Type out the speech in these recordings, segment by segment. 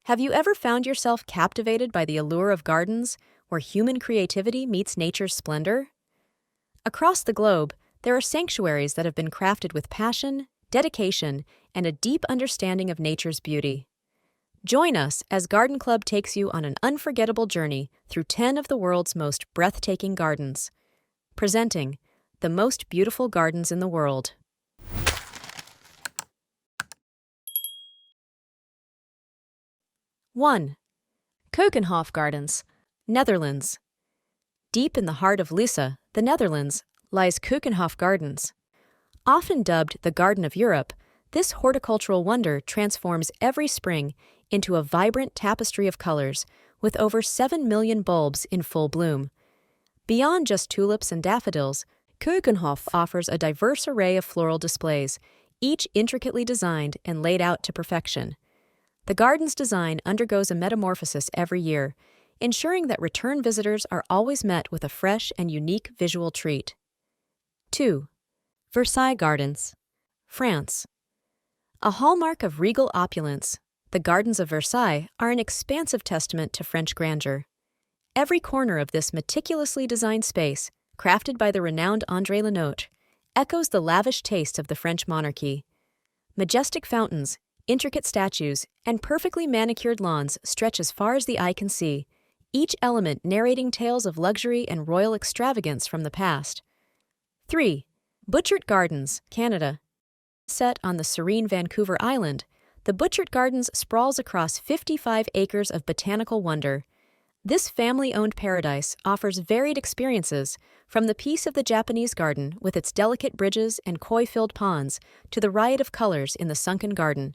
Have you ever found yourself captivated by the allure of gardens where human creativity meets nature's splendor? Across the globe, there are sanctuaries that have been crafted with passion, dedication, and a deep understanding of nature's beauty. Join us as Garden Club takes you on an unforgettable journey through 10 of the world's most breathtaking gardens. Presenting the most beautiful gardens in the world. One, Keukenhof Gardens, Netherlands. Deep in the heart of Lisse, the Netherlands, lies Keukenhof Gardens. Often dubbed the Garden of Europe, this horticultural wonder transforms every spring into a vibrant tapestry of colors with over 7 million bulbs in full bloom. Beyond just tulips and daffodils, Keukenhof offers a diverse array of floral displays, each intricately designed and laid out to perfection. The garden's design undergoes a metamorphosis every year, ensuring that return visitors are always met with a fresh and unique visual treat. 2. Versailles Gardens, France. A hallmark of regal opulence, the gardens of Versailles are an expansive testament to French grandeur. Every corner of this meticulously designed space, crafted by the renowned André Lenotre, echoes the lavish taste of the French monarchy. Majestic fountains, intricate statues, and perfectly manicured lawns stretch as far as the eye can see, each element narrating tales of luxury and royal extravagance from the past. 3. Butchart Gardens, Canada. Set on the serene Vancouver Island, the Butchart Gardens sprawls across 55 acres of botanical wonder. This family-owned paradise offers varied experiences, from the peace of the Japanese garden with its delicate bridges and koi-filled ponds to the riot of colors in the sunken garden.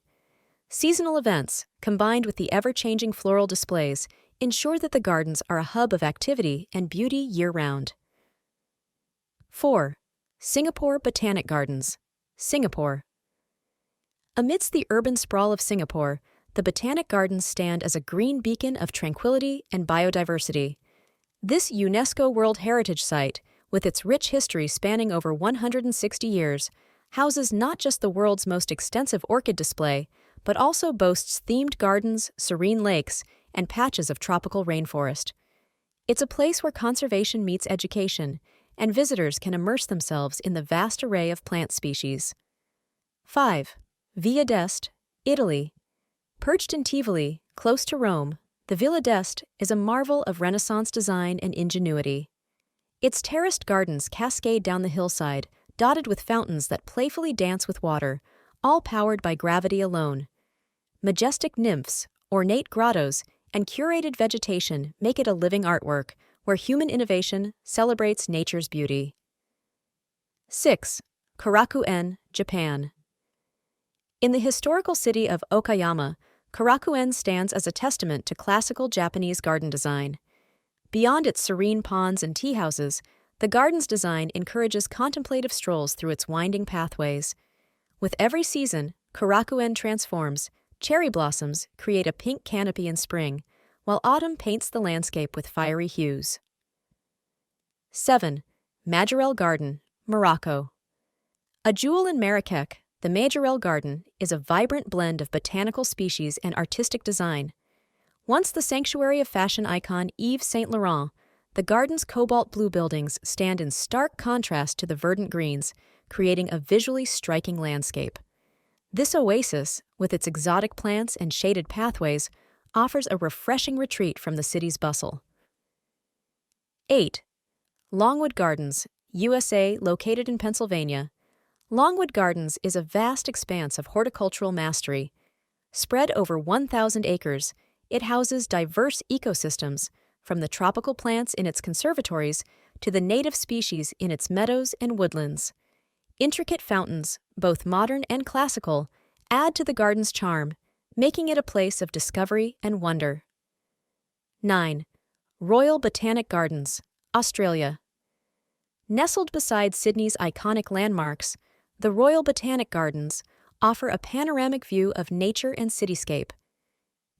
Seasonal events, combined with the ever-changing floral displays, ensure that the gardens are a hub of activity and beauty year-round. 4. Singapore Botanic Gardens, Singapore. Amidst the urban sprawl of Singapore, the Botanic Gardens stand as a green beacon of tranquility and biodiversity. This UNESCO World Heritage Site, with its rich history spanning over 160 years, houses not just the world's most extensive orchid display, but also boasts themed gardens, serene lakes, and patches of tropical rainforest. It's a place where conservation meets education, and visitors can immerse themselves in the vast array of plant species. 5. Via d'Este, Italy. Perched in Tivoli, close to Rome, the Villa d'Este is a marvel of Renaissance design and ingenuity. Its terraced gardens cascade down the hillside, dotted with fountains that playfully dance with water, all powered by gravity alone. Majestic nymphs, ornate grottos, and curated vegetation make it a living artwork where human innovation celebrates nature's beauty. 6. Kōraku-en, Japan. In the historical city of Okayama, Kōraku-en stands as a testament to classical Japanese garden design. Beyond its serene ponds and tea houses, the garden's design encourages contemplative strolls through its winding pathways. With every season, Kōraku-en transforms. Cherry blossoms create a pink canopy in spring, while autumn paints the landscape with fiery hues. 7. Majorelle Garden, Morocco. A jewel in Marrakech, the Majorelle Garden is a vibrant blend of botanical species and artistic design. Once the sanctuary of fashion icon Yves Saint Laurent, the garden's cobalt blue buildings stand in stark contrast to the verdant greens, creating a visually striking landscape. This oasis, with its exotic plants and shaded pathways, offers a refreshing retreat from the city's bustle. 8. Longwood Gardens, USA, located in Pennsylvania. Longwood Gardens is a vast expanse of horticultural mastery. Spread over 1,000 acres, it houses diverse ecosystems, from the tropical plants in its conservatories to the native species in its meadows and woodlands. Intricate fountains, both modern and classical, add to the garden's charm, making it a place of discovery and wonder. 9. Royal Botanic Gardens, Australia. Nestled beside Sydney's iconic landmarks, the Royal Botanic Gardens offer a panoramic view of nature and cityscape.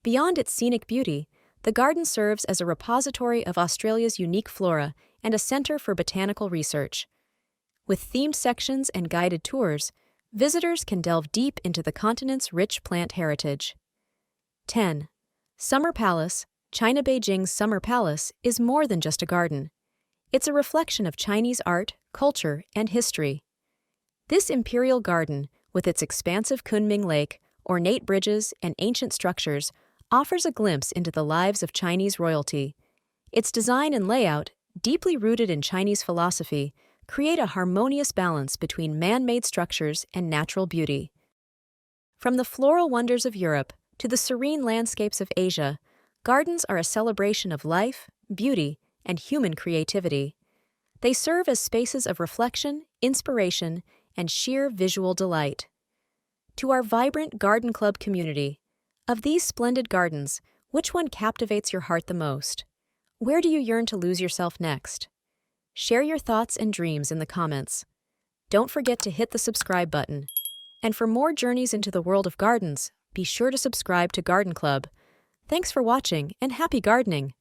Beyond its scenic beauty, the garden serves as a repository of Australia's unique flora and a centre for botanical research. With themed sections and guided tours, visitors can delve deep into the continent's rich plant heritage. 10. Summer Palace, China Beijing's Summer Palace, is more than just a garden. It's a reflection of Chinese art, culture, and history. This imperial garden, with its expansive Kunming Lake, ornate bridges, and ancient structures, offers a glimpse into the lives of Chinese royalty. Its design and layout, deeply rooted in Chinese philosophy, create a harmonious balance between man-made structures and natural beauty. From the floral wonders of Europe to the serene landscapes of Asia, gardens are a celebration of life, beauty, and human creativity. They serve as spaces of reflection, inspiration, and sheer visual delight. To our vibrant garden club community, of these splendid gardens, which one captivates your heart the most? Where do you yearn to lose yourself next? Share your thoughts and dreams in the comments. Don't forget to hit the subscribe button. And for more journeys into the world of gardens, be sure to subscribe to Garden Club. Thanks for watching and happy gardening!